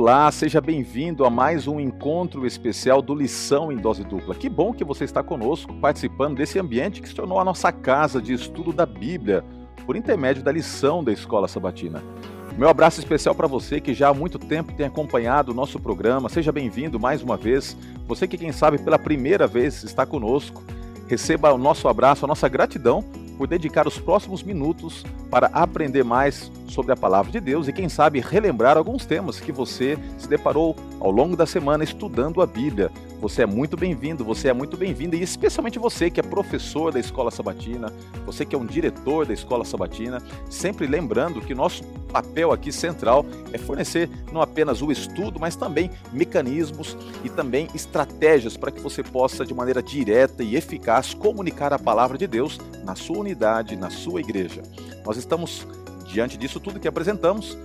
Olá, seja bem-vindo a mais um encontro especial do Lição em Dose Dupla. Que bom que você está conosco, participando desse ambiente que se tornou a nossa casa de estudo da Bíblia, por intermédio da lição da Escola Sabatina. Meu abraço especial para você que já há muito tempo tem acompanhado o nosso programa. Seja bem-vindo mais uma vez. Você que, quem sabe, pela primeira vez está conosco, receba o nosso abraço, a nossa gratidão por dedicar os próximos minutos para aprender mais sobre a Palavra de Deus e, quem sabe, relembrar alguns temas que você se deparou ao longo da semana estudando a Bíblia. Você é muito bem-vindo, você é muito bem-vinda, e especialmente você que é professor da Escola Sabatina, você que é um diretor da Escola Sabatina, sempre lembrando que nosso papel aqui central é fornecer não apenas o estudo, mas também mecanismos e também estratégias para que você possa, de maneira direta e eficaz, comunicar a Palavra de Deus na sua unidade, na sua igreja. Nós estamos, diante disso tudo que apresentamos,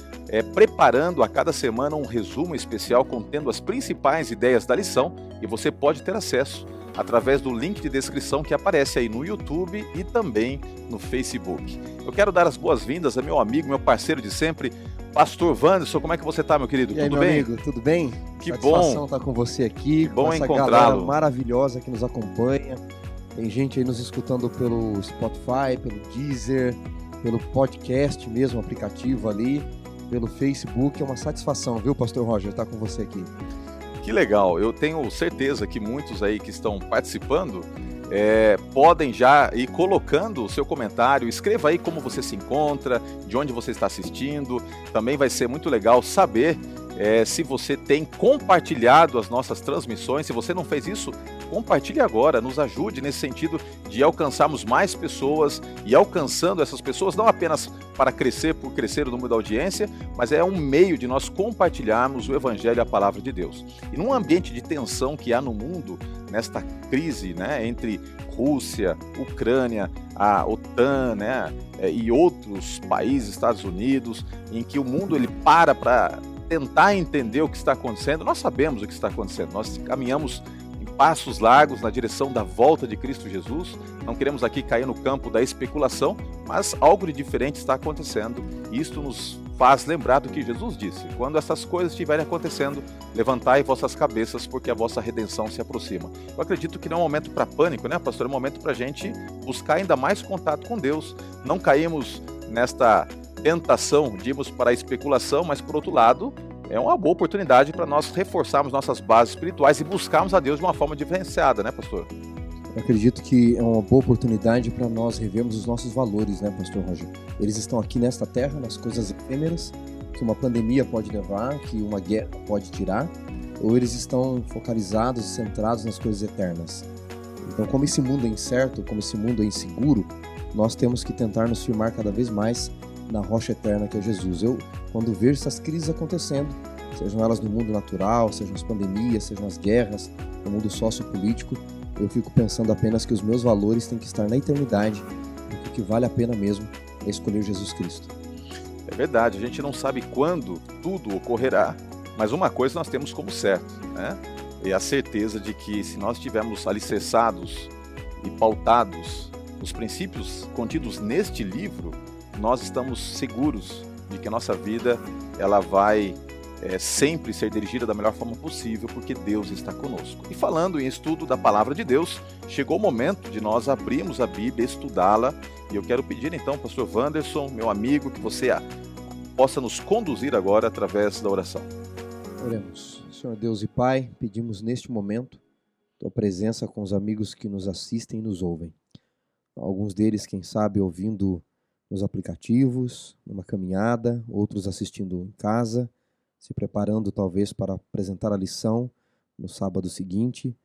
preparando a cada semana um resumo especial contendo as principais ideias da lição, e você pode ter acesso através do link de descrição que aparece aí no YouTube e também no Facebook. Eu quero dar as boas-vindas a meu amigo, meu parceiro de sempre, Pastor Wanderson. Como é que você está, meu querido? E aí, tudo meu bem? amigo, tudo bem? Que Satisfação bom! estar com você aqui, Que bom com essa encontrá-lo. galera maravilhosa que nos acompanha. Tem gente aí nos escutando pelo Spotify, pelo Deezer, pelo podcast mesmo, aplicativo ali, pelo Facebook. É uma satisfação, viu, Pastor Roger, estar com você aqui. Que legal, eu tenho certeza que muitos aí que estão participando podem já ir colocando o seu comentário. Escreva aí como você se encontra, de onde você está assistindo. Também vai ser muito legal saber se você tem compartilhado as nossas transmissões. Se você não fez isso, compartilhe agora, nos ajude nesse sentido de alcançarmos mais pessoas, e alcançando essas pessoas não apenas para crescer por crescer o número da audiência, mas é um meio de nós compartilharmos o Evangelho e a Palavra de Deus. E num ambiente de tensão que há no mundo, nesta crise, entre Rússia, Ucrânia, a OTAN, e outros países, Estados Unidos, em que o mundo ele para tentar entender o que está acontecendo. Nós sabemos o que está acontecendo, nós caminhamos em passos largos na direção da volta de Cristo Jesus. Não queremos aqui cair no campo da especulação, mas algo de diferente está acontecendo, e isto nos faz lembrar do que Jesus disse: quando essas coisas estiverem acontecendo, levantai vossas cabeças, porque a vossa redenção se aproxima. Eu acredito que não é um momento para pânico, pastor? É um momento para a gente buscar ainda mais contato com Deus. Não caímos nesta tentação de irmos para a especulação, mas, por outro lado, é uma boa oportunidade para nós reforçarmos nossas bases espirituais e buscarmos a Deus de uma forma diferenciada, pastor? Eu acredito que é uma boa oportunidade para nós revermos os nossos valores, Pastor Roger? Eles estão aqui nesta terra, nas coisas efêmeras, que uma pandemia pode levar, que uma guerra pode tirar, ou eles estão focalizados e centrados nas coisas eternas. Então, como esse mundo é incerto, como esse mundo é inseguro, nós temos que tentar nos firmar cada vez mais na rocha eterna que é Jesus. Eu, quando vejo essas crises acontecendo, sejam elas no mundo natural, sejam as pandemias, sejam as guerras, no mundo sociopolítico, eu fico pensando apenas que os meus valores têm que estar na eternidade, porque o que vale a pena mesmo é escolher Jesus Cristo. É verdade, a gente não sabe quando tudo ocorrerá, mas uma coisa nós temos como certo, é a certeza de que, se nós estivermos alicerçados e pautados nos princípios contidos neste livro, nós estamos seguros de que a nossa vida ela vai sempre ser dirigida da melhor forma possível, porque Deus está conosco. E falando em estudo da Palavra de Deus, chegou o momento de nós abrirmos a Bíblia, estudá-la, e eu quero pedir então, Pastor Wanderson, meu amigo, que você possa nos conduzir agora através da oração. Oremos. Senhor Deus e Pai, pedimos neste momento Tua presença com os amigos que nos assistem e nos ouvem. Alguns deles, quem sabe, ouvindo nos aplicativos, numa caminhada, outros assistindo em casa, se preparando talvez para apresentar a lição no sábado seguinte,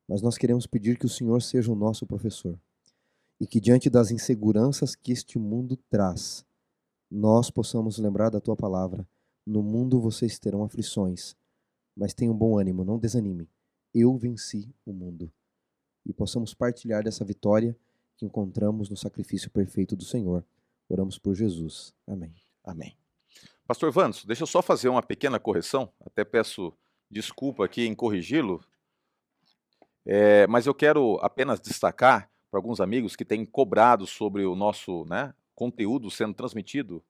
mas nós queremos pedir que o Senhor seja o nosso professor e que, diante das inseguranças que este mundo traz, nós possamos lembrar da Tua palavra. No mundo vocês terão aflições, mas tenham bom ânimo, não desanimem. Eu venci o mundo. E possamos partilhar dessa vitória que encontramos no sacrifício perfeito do Senhor. Oramos por Jesus. Amém. Amém. Pastor Wanderson, deixa eu só fazer uma pequena correção, até peço desculpa aqui em corrigi-lo, mas eu quero apenas destacar para alguns amigos que têm cobrado sobre o nosso conteúdo sendo transmitido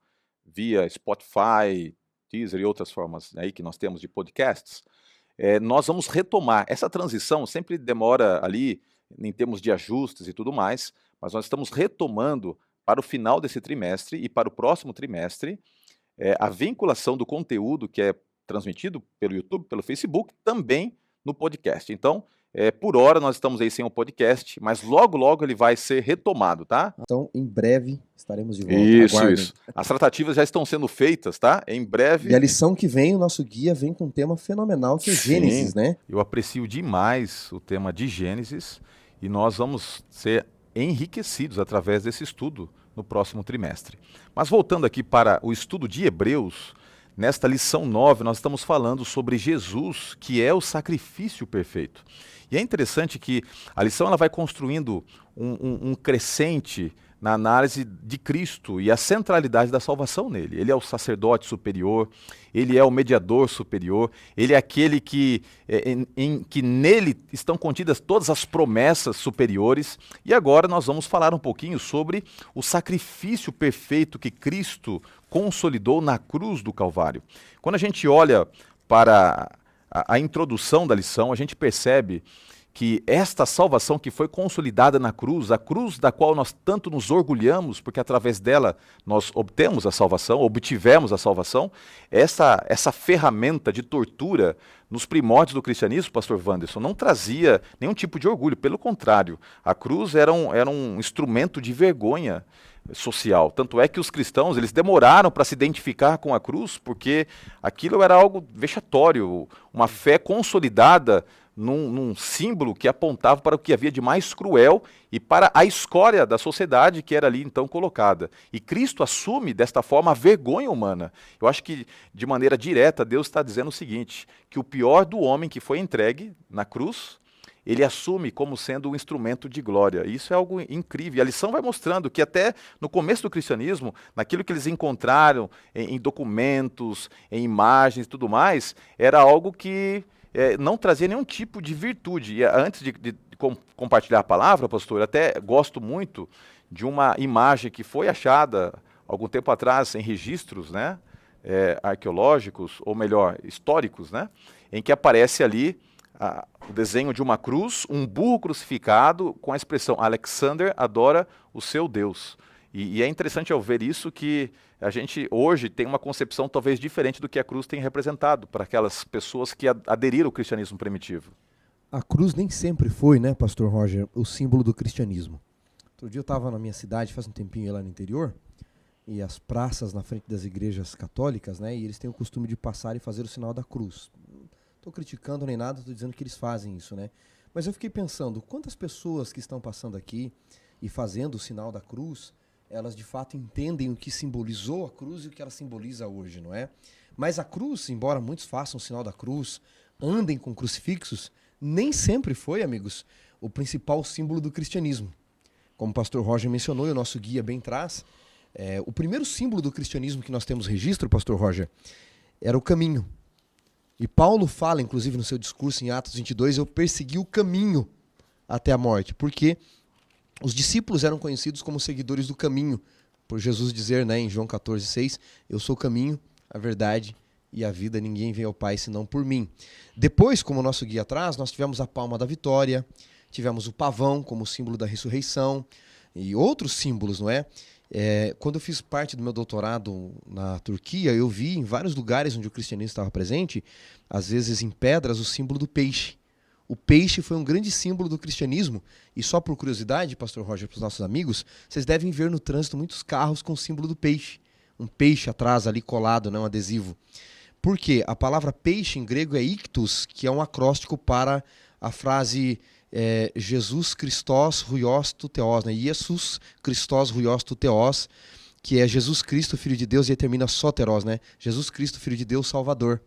via Spotify, Deezer e outras formas aí que nós temos de podcasts, nós vamos retomar. Essa transição sempre demora ali, em termos de ajustes e tudo mais, mas nós estamos retomando para o final desse trimestre e para o próximo trimestre a vinculação do conteúdo que é transmitido pelo YouTube, pelo Facebook, também no podcast. Então, por hora nós estamos aí sem o podcast, mas logo, logo ele vai ser retomado, tá? Então, em breve estaremos de volta. Isso, Aguardem. isso. As tratativas já estão sendo feitas, tá? Em breve. E a lição que vem, o nosso guia vem com um tema fenomenal que é Sim. Gênesis, né? Eu aprecio demais o tema de Gênesis e nós vamos ser enriquecidos através desse estudo no próximo trimestre. Mas voltando aqui para o estudo de Hebreus, nesta lição 9 nós estamos falando sobre Jesus, que é o sacrifício perfeito. E é interessante que a lição ela vai construindo um crescente na análise de Cristo e a centralidade da salvação nele. Ele é o sacerdote superior, ele é o mediador superior, ele é aquele que nele estão contidas todas as promessas superiores. E agora nós vamos falar um pouquinho sobre o sacrifício perfeito que Cristo consolidou na cruz do Calvário. Quando a gente olha para a introdução da lição, a gente percebe que esta salvação que foi consolidada na cruz, a cruz da qual nós tanto nos orgulhamos, porque através dela nós obtemos a salvação, obtivemos a salvação, essa ferramenta de tortura nos primórdios do cristianismo, pastor Wanderson, não trazia nenhum tipo de orgulho, pelo contrário, a cruz era um instrumento de vergonha social. Tanto é que os cristãos eles demoraram para se identificar com a cruz, porque aquilo era algo vexatório, uma fé consolidada num símbolo que apontava para o que havia de mais cruel e para a escória da sociedade que era ali então colocada. E Cristo assume desta forma a vergonha humana. Eu acho que de maneira direta Deus está dizendo o seguinte, que o pior do homem que foi entregue na cruz, ele assume como sendo um instrumento de glória. Isso é algo incrível. E a lição vai mostrando que até no começo do cristianismo, naquilo que eles encontraram em documentos, em imagens e tudo mais, era algo que não trazia nenhum tipo de virtude. E antes de compartilhar a palavra, pastor, eu até gosto muito de uma imagem que foi achada algum tempo atrás em registros, né, arqueológicos, ou melhor, históricos, né, em que aparece ali o desenho de uma cruz, um burro crucificado com a expressão Alexander adora o seu Deus. E é interessante ao ver isso que a gente hoje tem uma concepção talvez diferente do que a cruz tem representado para aquelas pessoas que aderiram ao cristianismo primitivo. A cruz nem sempre foi, né, pastor Roger, o símbolo do cristianismo. Outro dia eu estava na minha cidade, faz um tempinho lá no interior, e as praças na frente das igrejas católicas, né, e eles têm o costume de passar e fazer o sinal da cruz. Não estou criticando nem nada, estou dizendo que eles fazem isso, né. Mas eu fiquei pensando, quantas pessoas que estão passando aqui e fazendo o sinal da cruz, elas de fato entendem o que simbolizou a cruz e o que ela simboliza hoje, não é? Mas a cruz, embora muitos façam o sinal da cruz, andem com crucifixos, nem sempre foi, amigos, o principal símbolo do cristianismo. Como o pastor Roger mencionou e o nosso guia bem traz, o primeiro símbolo do cristianismo que nós temos registro, pastor Roger, era o caminho. E Paulo fala, inclusive no seu discurso em Atos 22, eu persegui o caminho até a morte, porque os discípulos eram conhecidos como seguidores do caminho, por Jesus dizer, né, em João 14,6, eu sou o caminho, a verdade e a vida, ninguém vem ao Pai senão por mim. Depois, como o nosso guia atrás, nós tivemos a palma da vitória, tivemos o pavão como símbolo da ressurreição e outros símbolos, não é? Quando eu fiz parte do meu doutorado na Turquia, eu vi em vários lugares onde o cristianismo estava presente, às vezes em pedras, o símbolo do peixe. O peixe foi um grande símbolo do cristianismo. E só por curiosidade, pastor Roger, para os nossos amigos, vocês devem ver no trânsito muitos carros com o símbolo do peixe. Um peixe atrás ali colado, né, um adesivo. Por quê? A palavra peixe em grego é ictus, que é um acróstico para a frase Jesus Christos huios tu theos, né? Jesus Christos huios tu theos, que é Jesus Cristo, Filho de Deus, e aí termina soteros, né? Jesus Cristo, Filho de Deus, Salvador.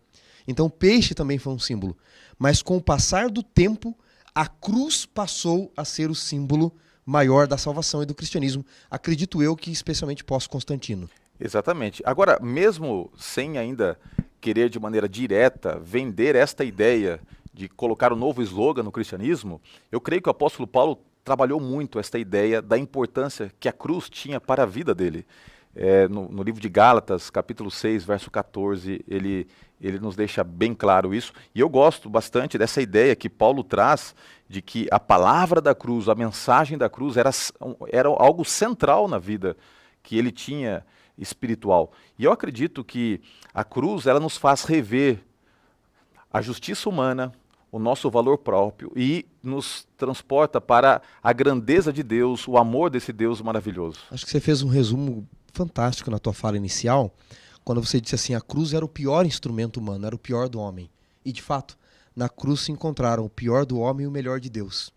Então o peixe também foi um símbolo. Mas com o passar do tempo, a cruz passou a ser o símbolo maior da salvação e do cristianismo. Acredito eu que especialmente pós-Constantino. Exatamente. Agora, mesmo sem ainda querer de maneira direta vender esta ideia de colocar um novo slogan no cristianismo, eu creio que o apóstolo Paulo trabalhou muito esta ideia da importância que a cruz tinha para a vida dele. no livro de Gálatas, capítulo 6, verso 14, ele nos deixa bem claro isso. E eu gosto bastante dessa ideia que Paulo traz de que a palavra da cruz, a mensagem da cruz era algo central na vida que ele tinha espiritual. E eu acredito que a cruz, ela nos faz rever a justiça humana, o nosso valor próprio e nos transporta para a grandeza de Deus, o amor desse Deus maravilhoso. Acho que você fez um resumo fantástico na tua fala inicial, quando você disse assim, a cruz era o pior instrumento humano, era o pior do homem. E de fato, na cruz se encontraram o pior do homem e o melhor de Deus.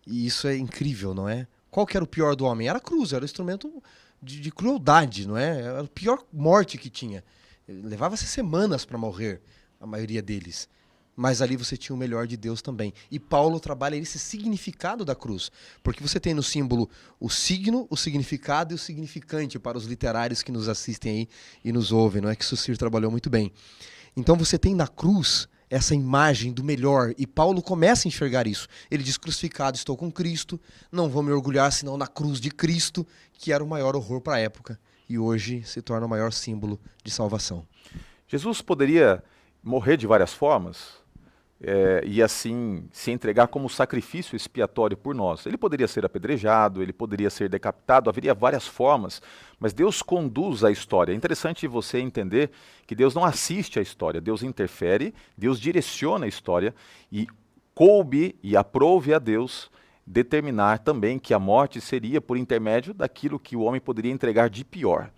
E isso é incrível, não é? Qual que era o pior do homem? Era a cruz, era o instrumento de crueldade, não é? Era a pior morte que tinha. Levava-se semanas para morrer, a maioria deles. Mas ali você tinha o melhor de Deus também. E Paulo trabalha esse significado da cruz. Porque você tem no símbolo o signo, o significado e o significante para os literários que nos assistem aí e nos ouvem. Não é que Sucir trabalhou muito bem. Então você tem na cruz essa imagem do melhor. E Paulo começa a enxergar isso. Ele diz, crucificado estou com Cristo, não vou me orgulhar senão na cruz de Cristo, que era o maior horror para a época. E hoje se torna o maior símbolo de salvação. Jesus poderia morrer de várias formas, e assim se entregar como sacrifício expiatório por nós. Ele poderia ser apedrejado, ele poderia ser decapitado, haveria várias formas, mas Deus conduz a história. É interessante você entender que Deus não assiste à história, Deus interfere, Deus direciona a história e coube e aprove a Deus determinar também que a morte seria por intermédio daquilo que o homem poderia entregar de pior.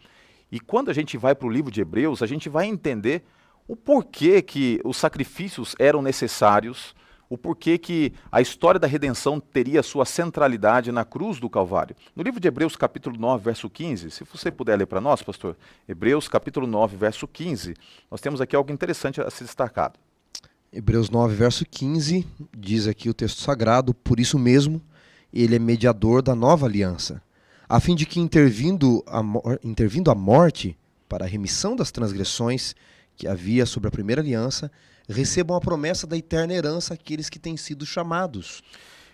E quando a gente vai para o livro de Hebreus, a gente vai entender o porquê que os sacrifícios eram necessários, o porquê que a história da redenção teria sua centralidade na cruz do Calvário. No livro de Hebreus, capítulo 9, verso 15, se você puder ler para nós, pastor, Hebreus, capítulo 9, verso 15, nós temos aqui algo interessante a ser destacado. Hebreus 9, verso 15, diz aqui o texto sagrado, por isso mesmo, ele é mediador da nova aliança, a fim de que intervindo a morte para a remissão das transgressões que havia sobre a primeira aliança, recebam a promessa da eterna herança aqueles que têm sido chamados.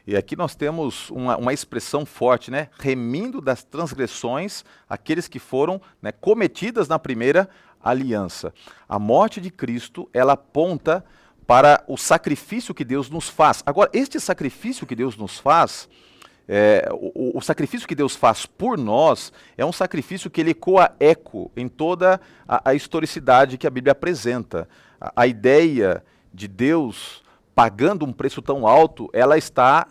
E aqui nós temos uma expressão forte, né? Remindo das transgressões aqueles que foram, né, cometidas na primeira aliança. A morte de Cristo, ela aponta para o sacrifício que Deus nos faz. Agora, este sacrifício que Deus nos faz, o sacrifício que Deus faz por nós é um sacrifício que ele ecoa eco em toda a historicidade que a Bíblia apresenta. A ideia de Deus pagando um preço tão alto, ela está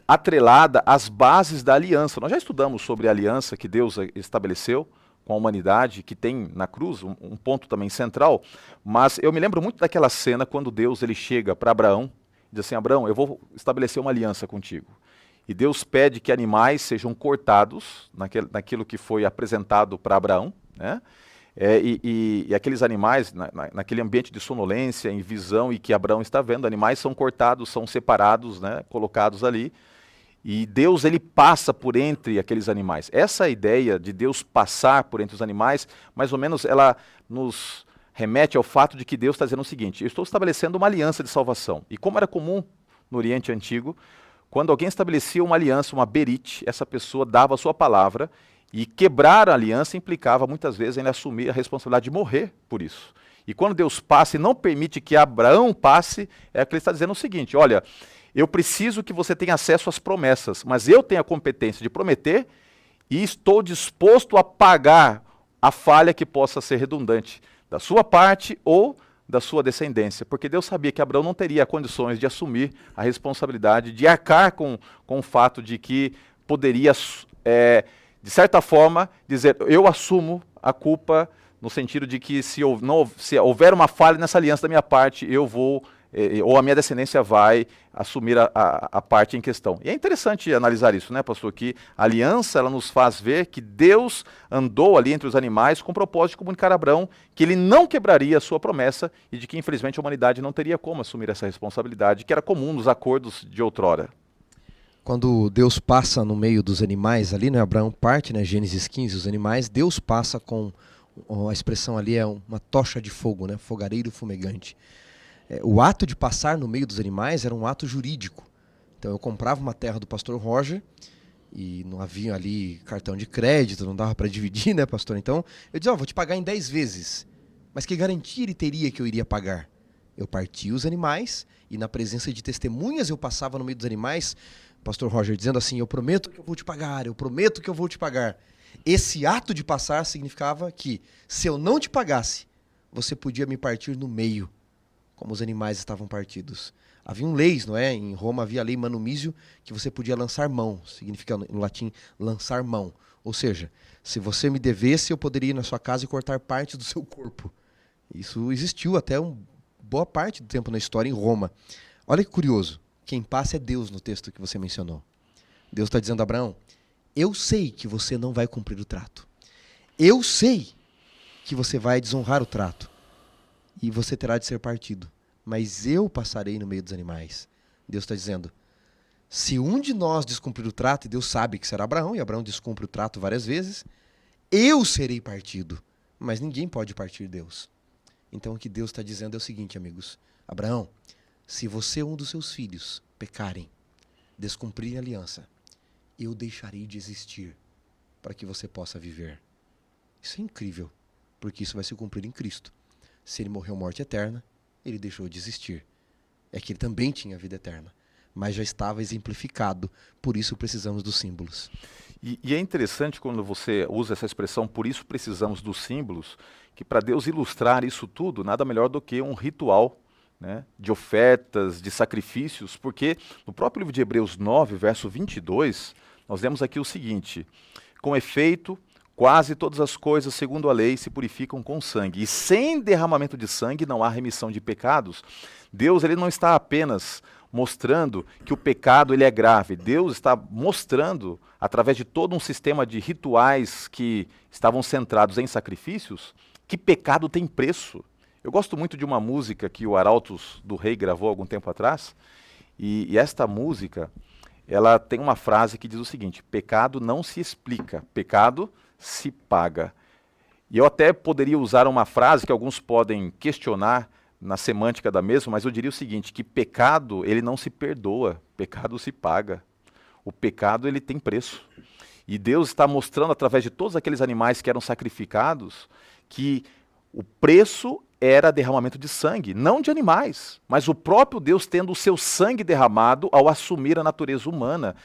atrelada às bases da aliança. Nós já estudamos sobre a aliança que Deus estabeleceu com a humanidade, que tem na cruz um ponto também central, mas eu me lembro muito daquela cena quando Deus ele chega para Abraão e diz assim, Abraão, eu vou estabelecer uma aliança contigo. E Deus pede que animais sejam cortados naquilo que foi apresentado para Abraão, né? E aqueles animais, naquele ambiente de sonolência, em visão, e que Abraão está vendo, animais são cortados, são separados, né, colocados ali, e Deus ele passa por entre aqueles animais. Essa ideia de Deus passar por entre os animais, mais ou menos ela nos remete ao fato de que Deus está dizendo o seguinte, eu estou estabelecendo uma aliança de salvação. E como era comum no Oriente Antigo, quando alguém estabelecia uma aliança, uma berite, essa pessoa dava a sua palavra, e quebrar a aliança implicava muitas vezes em assumir a responsabilidade de morrer por isso. E quando Deus passa e não permite que Abraão passe, é que ele está dizendo o seguinte, olha, eu preciso que você tenha acesso às promessas, mas eu tenho a competência de prometer e estou disposto a pagar a falha que possa ser redundante da sua parte ou da sua descendência, porque Deus sabia que Abraão não teria condições de assumir a responsabilidade, de arcar com o fato de que poderia, de certa forma, dizer, eu assumo a culpa, no sentido de que se houver uma falha nessa aliança da minha parte, eu vou, ou a minha descendência vai assumir a parte em questão. E é interessante analisar isso, né, pastor, que a aliança ela nos faz ver que Deus andou ali entre os animais com o propósito de comunicar a Abraão que ele não quebraria a sua promessa e de que, infelizmente, a humanidade não teria como assumir essa responsabilidade, que era comum nos acordos de outrora. Quando Deus passa no meio dos animais ali, né, Abraão parte, né, Gênesis 15, os animais, Deus passa com, a expressão ali é uma tocha de fogo, né, fogareiro fumegante. O ato de passar no meio dos animais era um ato jurídico. Então eu comprava uma terra do pastor Roger e não havia ali cartão de crédito, não dava para dividir, né, pastor? Então, eu disse, vou te pagar em 10 vezes. Mas que garantia ele teria que eu iria pagar? Eu partia os animais e na presença de testemunhas eu passava no meio dos animais, pastor Roger, dizendo assim, eu prometo que eu vou te pagar, eu prometo que eu vou te pagar. Esse ato de passar significava que, se eu não te pagasse, você podia me partir no meio, como os animais estavam partidos. Haviam leis, não é? Em Roma havia a lei manumísio, que você podia lançar mão, significa no latim lançar mão. Ou seja, se você me devesse, eu poderia ir na sua casa e cortar parte do seu corpo. Isso existiu até boa parte do tempo na história em Roma. Olha que curioso, quem passa é Deus no texto que você mencionou. Deus está dizendo a Abraão, eu sei que você não vai cumprir o trato. Eu sei que você vai desonrar o trato. E você terá de ser partido. Mas eu passarei no meio dos animais. Deus está dizendo, se um de nós descumprir o trato, e Deus sabe que será Abraão, e Abraão descumpre o trato várias vezes, eu serei partido. Mas ninguém pode partir Deus. Então o que Deus está dizendo é o seguinte, amigos. Abraão, se você ou um dos seus filhos pecarem, descumprirem a aliança, eu deixarei de existir para que você possa viver. Isso é incrível, porque isso vai se cumprir em Cristo. Se ele morreu morte eterna, ele deixou de existir. É que ele também tinha vida eterna, mas já estava exemplificado, por isso precisamos dos símbolos. E é interessante quando você usa essa expressão, por isso precisamos dos símbolos, que para Deus ilustrar isso tudo, nada melhor do que um ritual, né, de ofertas, de sacrifícios, porque no próprio livro de Hebreus 9, verso 22, nós vemos aqui o seguinte, com efeito, quase todas as coisas, segundo a lei, se purificam com sangue. E sem derramamento de sangue não há remissão de pecados. Deus ele não está apenas mostrando que o pecado ele é grave. Deus está mostrando, através de todo um sistema de rituais que estavam centrados em sacrifícios, que pecado tem preço. Eu gosto muito de uma música que o Arautos do Rei gravou algum tempo atrás. E esta música, ela tem uma frase que diz o seguinte, pecado não se explica, pecado se paga. E eu até poderia usar uma frase que alguns podem questionar na semântica da mesma, mas eu diria o seguinte, que pecado ele não se perdoa, pecado se paga. O pecado ele tem preço. E Deus está mostrando através de todos aqueles animais que eram sacrificados que o preço era derramamento de sangue, não de animais, mas o próprio Deus tendo o seu sangue derramado ao assumir a natureza humana.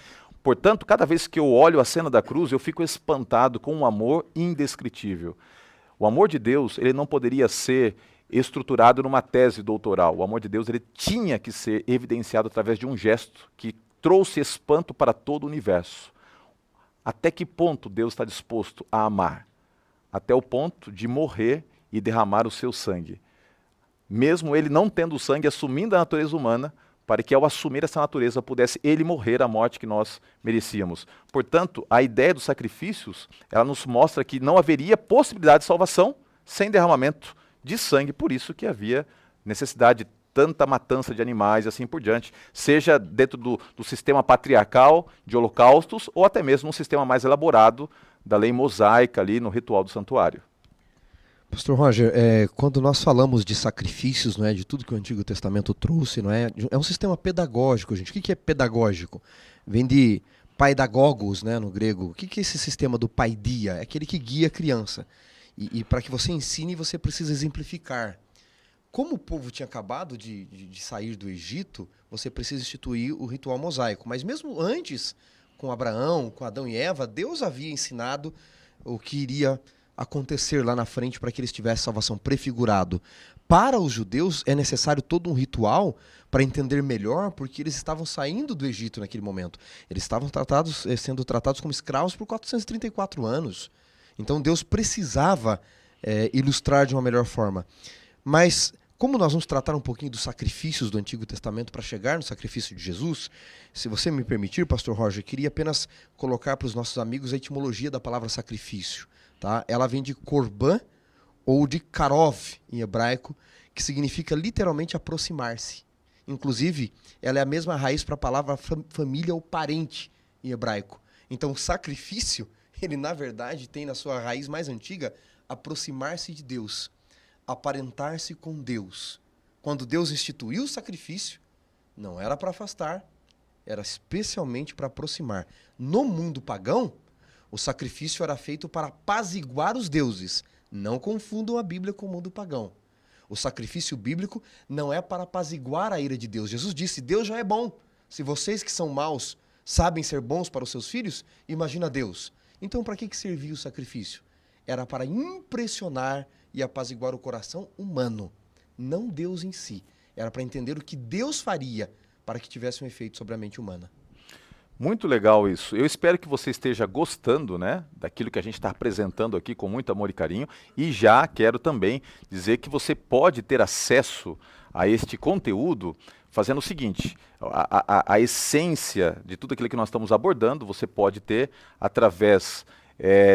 Portanto, cada vez que eu olho a cena da cruz, eu fico espantado com um amor indescritível. O amor de Deus, ele não poderia ser estruturado numa tese doutoral. O amor de Deus, ele tinha que ser evidenciado através de um gesto que trouxe espanto para todo o universo. Até que ponto Deus está disposto a amar? Até o ponto de morrer e derramar o seu sangue. Mesmo ele não tendo sangue, assumindo a natureza humana, para que ao assumir essa natureza pudesse ele morrer a morte que nós merecíamos. Portanto, a ideia dos sacrifícios, ela nos mostra que não haveria possibilidade de salvação sem derramamento de sangue, por isso que havia necessidade de tanta matança de animais e assim por diante, seja dentro do sistema patriarcal de holocaustos ou até mesmo um sistema mais elaborado da lei mosaica ali no ritual do santuário. Pastor Roger, quando nós falamos de sacrifícios, não é, de tudo que o Antigo Testamento trouxe, não é um sistema pedagógico, gente. O que é pedagógico? Vem de paidagogos, né, no grego. O que é esse sistema do paidia? É aquele que guia a criança. E para que você ensine, você precisa exemplificar. Como o povo tinha acabado de sair do Egito, você precisa instituir o ritual mosaico. Mas mesmo antes, com Abraão, com Adão e Eva, Deus havia ensinado o que iria acontecer lá na frente para que eles tivessem salvação prefigurado. Para os judeus é necessário todo um ritual para entender melhor, porque eles estavam saindo do Egito naquele momento. Eles estavam sendo tratados como escravos por 434 anos. Então Deus precisava ilustrar de uma melhor forma. Mas como nós vamos tratar um pouquinho dos sacrifícios do Antigo Testamento para chegar no sacrifício de Jesus, se você me permitir, pastor Roger, queria apenas colocar para os nossos amigos a etimologia da palavra sacrifício. Tá? Ela vem de korban ou de karov em hebraico, que significa literalmente aproximar-se. Inclusive, ela é a mesma raiz para a palavra família ou parente em hebraico. Então, o sacrifício, ele na verdade tem na sua raiz mais antiga aproximar-se de Deus, aparentar-se com Deus. Quando Deus instituiu o sacrifício, não era para afastar, era especialmente para aproximar. No mundo pagão, o sacrifício era feito para apaziguar os deuses. Não confundam a Bíblia com o mundo pagão. O sacrifício bíblico não é para apaziguar a ira de Deus. Jesus disse, Deus já é bom. Se vocês que são maus sabem ser bons para os seus filhos, imagina Deus. Então, para que servia o sacrifício? Era para impressionar e apaziguar o coração humano, não Deus em si. Era para entender o que Deus faria para que tivesse um efeito sobre a mente humana. Muito legal isso. Eu espero que você esteja gostando, né, daquilo que a gente está apresentando aqui com muito amor e carinho. E já quero também dizer que você pode ter acesso a este conteúdo fazendo o seguinte, a essência de tudo aquilo que nós estamos abordando, você pode ter através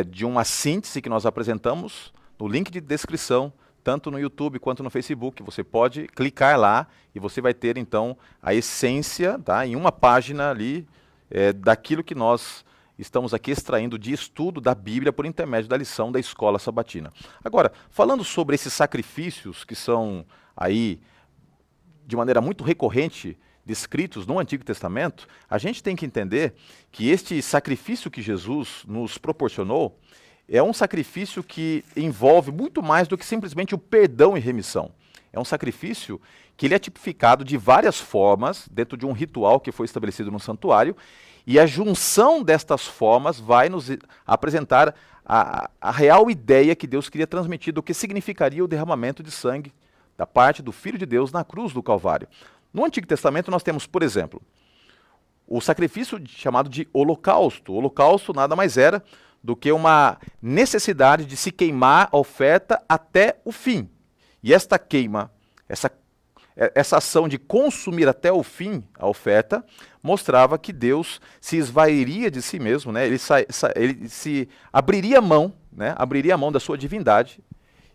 de uma síntese que nós apresentamos no link de descrição, tanto no YouTube quanto no Facebook. Você pode clicar lá e você vai ter então a essência, tá, em uma página ali, daquilo que nós estamos aqui extraindo de estudo da Bíblia por intermédio da lição da Escola Sabatina. Agora, falando sobre esses sacrifícios que são aí, de maneira muito recorrente, descritos no Antigo Testamento, a gente tem que entender que este sacrifício que Jesus nos proporcionou é um sacrifício que envolve muito mais do que simplesmente o perdão e remissão. É um sacrifício que ele é tipificado de várias formas dentro de um ritual que foi estabelecido no santuário, e a junção destas formas vai nos apresentar a real ideia que Deus queria transmitir do que significaria o derramamento de sangue da parte do Filho de Deus na cruz do Calvário. No Antigo Testamento nós temos, por exemplo, o sacrifício chamado de holocausto. O holocausto nada mais era do que uma necessidade de se queimar a oferta até o fim. E esta queima, essa ação de consumir até o fim a oferta, mostrava que Deus se esvairia de si mesmo, né? Ele se abriria mão, né? Abriria a mão da sua divindade,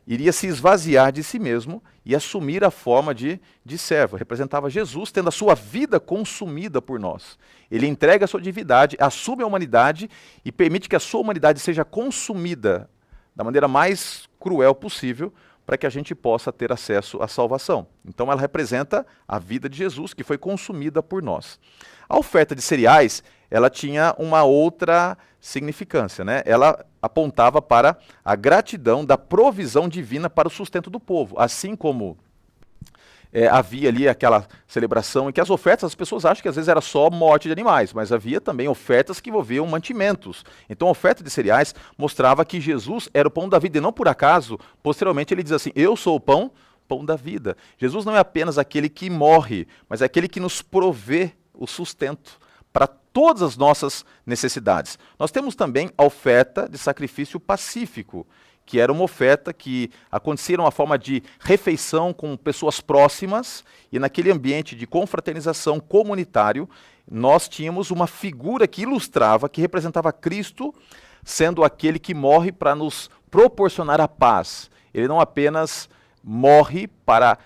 iria se esvaziar de si mesmo e assumir a forma de servo. Representava Jesus tendo a sua vida consumida por nós. Ele entrega a sua divindade, assume a humanidade e permite que a sua humanidade seja consumida da maneira mais cruel possível para que a gente possa ter acesso à salvação. Então ela representa a vida de Jesus que foi consumida por nós. A oferta de cereais, ela tinha uma outra significância, né? Ela apontava para a gratidão da provisão divina para o sustento do povo. Assim como havia ali aquela celebração em que as ofertas, as pessoas acham que às vezes era só morte de animais, mas havia também ofertas que envolviam mantimentos. Então a oferta de cereais mostrava que Jesus era o pão da vida, e não por acaso, posteriormente ele diz assim, eu sou o pão da vida. Jesus não é apenas aquele que morre, mas é aquele que nos provê o sustento para todas as nossas necessidades. Nós temos também a oferta de sacrifício pacífico, que era uma oferta que acontecia numa forma de refeição com pessoas próximas, e naquele ambiente de confraternização comunitário, nós tínhamos uma figura que ilustrava, que representava Cristo, sendo aquele que morre para nos proporcionar a paz. Ele não apenas morre para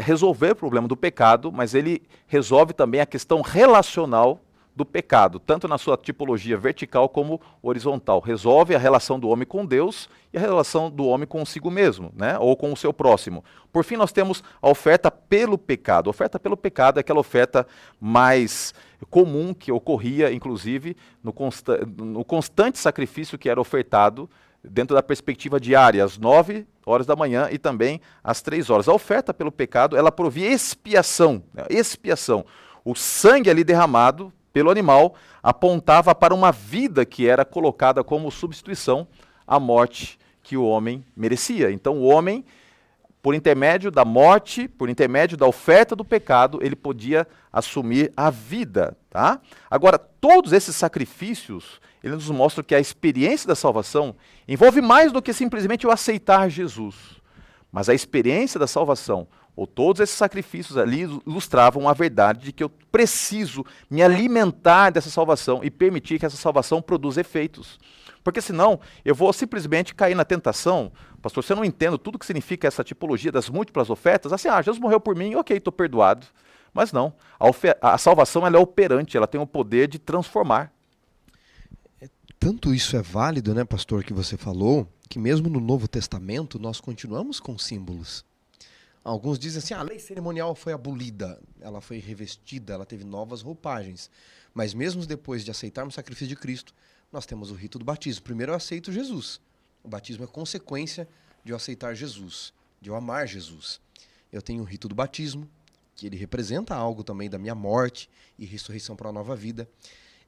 resolver o problema do pecado, mas ele resolve também a questão relacional do pecado, tanto na sua tipologia vertical como horizontal. Resolve a relação do homem com Deus e a relação do homem consigo mesmo, né? Ou com o seu próximo. Por fim, nós temos a oferta pelo pecado. A oferta pelo pecado é aquela oferta mais comum que ocorria, inclusive, no constante sacrifício que era ofertado dentro da perspectiva diária, às 9 horas da manhã e também às 3 horas. A oferta pelo pecado, ela provia expiação, né? Expiação. O sangue ali derramado pelo animal apontava para uma vida que era colocada como substituição à morte que o homem merecia. Então o homem, por intermédio da morte, por intermédio da oferta do pecado, ele podia assumir a vida, tá? Agora, todos esses sacrifícios, eles nos mostram que a experiência da salvação envolve mais do que simplesmente o aceitar Jesus. Mas a experiência da salvação, ou todos esses sacrifícios ali, ilustravam a verdade de que eu preciso me alimentar dessa salvação e permitir que essa salvação produza efeitos. Porque senão eu vou simplesmente cair na tentação, pastor, se eu não entendo tudo que significa essa tipologia das múltiplas ofertas, assim, Jesus morreu por mim, ok, estou perdoado. Mas não, a salvação ela é operante, ela tem o poder de transformar. Tanto isso é válido, né, pastor, que você falou, que mesmo no Novo Testamento nós continuamos com símbolos. Alguns dizem assim, a lei cerimonial foi abolida, ela foi revestida, ela teve novas roupagens. Mas mesmo depois de aceitarmos o sacrifício de Cristo, nós temos o rito do batismo. Primeiro eu aceito Jesus. O batismo é consequência de eu aceitar Jesus, de eu amar Jesus. Eu tenho o rito do batismo, que ele representa algo também da minha morte e ressurreição para uma nova vida.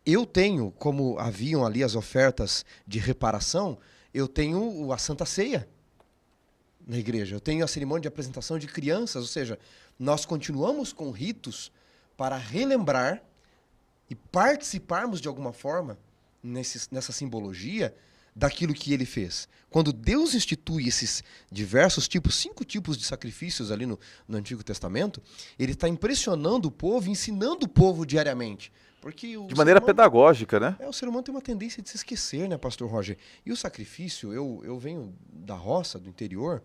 Eu tenho, como haviam ali as ofertas de reparação, eu tenho a Santa Ceia na igreja. Eu tenho a cerimônia de apresentação de crianças, ou seja, nós continuamos com ritos para relembrar e participarmos de alguma forma nessa simbologia daquilo que ele fez. Quando Deus institui esses diversos tipos, 5 tipos de sacrifícios ali no Antigo Testamento, ele está impressionando o povo, ensinando o povo diariamente. Porque de maneira pedagógica, né? O ser humano tem uma tendência de se esquecer, né, pastor Roger? E o sacrifício, eu venho da roça, do interior,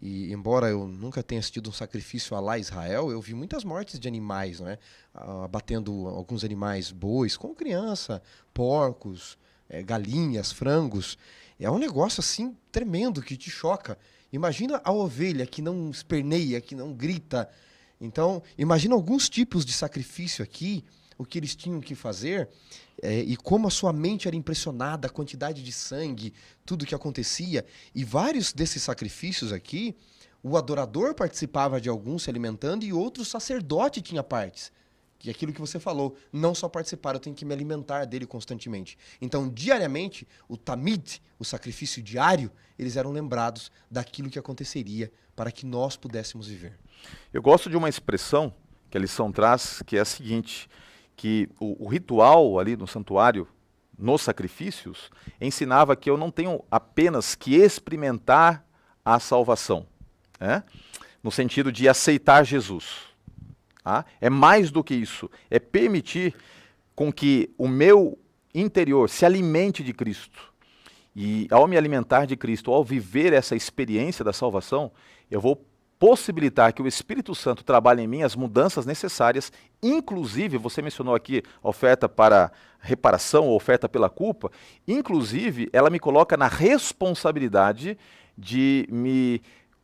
e embora eu nunca tenha assistido um sacrifício à lá Israel, eu vi muitas mortes de animais, não é? Abatendo alguns animais, bois, como criança, porcos, galinhas, frangos. É um negócio assim tremendo que te choca. Imagina a ovelha que não esperneia, que não grita. Então, imagina alguns tipos de sacrifício aqui, o que eles tinham que fazer, e como a sua mente era impressionada, a quantidade de sangue, tudo que acontecia. E vários desses sacrifícios aqui, o adorador participava de alguns se alimentando e outro sacerdote tinha partes. Que é aquilo que você falou, não só participar, eu tenho que me alimentar dele constantemente. Então, diariamente, o tamid, o sacrifício diário, eles eram lembrados daquilo que aconteceria para que nós pudéssemos viver. Eu gosto de uma expressão que a lição traz, que é a seguinte, que o ritual ali no santuário, nos sacrifícios, ensinava que eu não tenho apenas que experimentar a salvação, né? No sentido de aceitar Jesus. Tá? É mais do que isso, é permitir com que o meu interior se alimente de Cristo. E ao me alimentar de Cristo, ao viver essa experiência da salvação, eu vou possibilitar que o Espírito Santo trabalhe em mim as mudanças necessárias, inclusive, você mencionou aqui a oferta para reparação, ou oferta pela culpa, inclusive ela me coloca na responsabilidade de me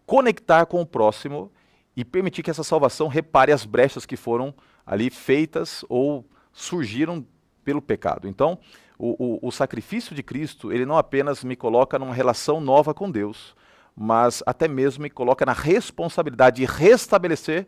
conectar com o próximo e permitir que essa salvação repare as brechas que foram ali feitas ou surgiram pelo pecado. Então, o sacrifício de Cristo, ele não apenas me coloca numa relação nova com Deus, mas até mesmo me coloca na responsabilidade de restabelecer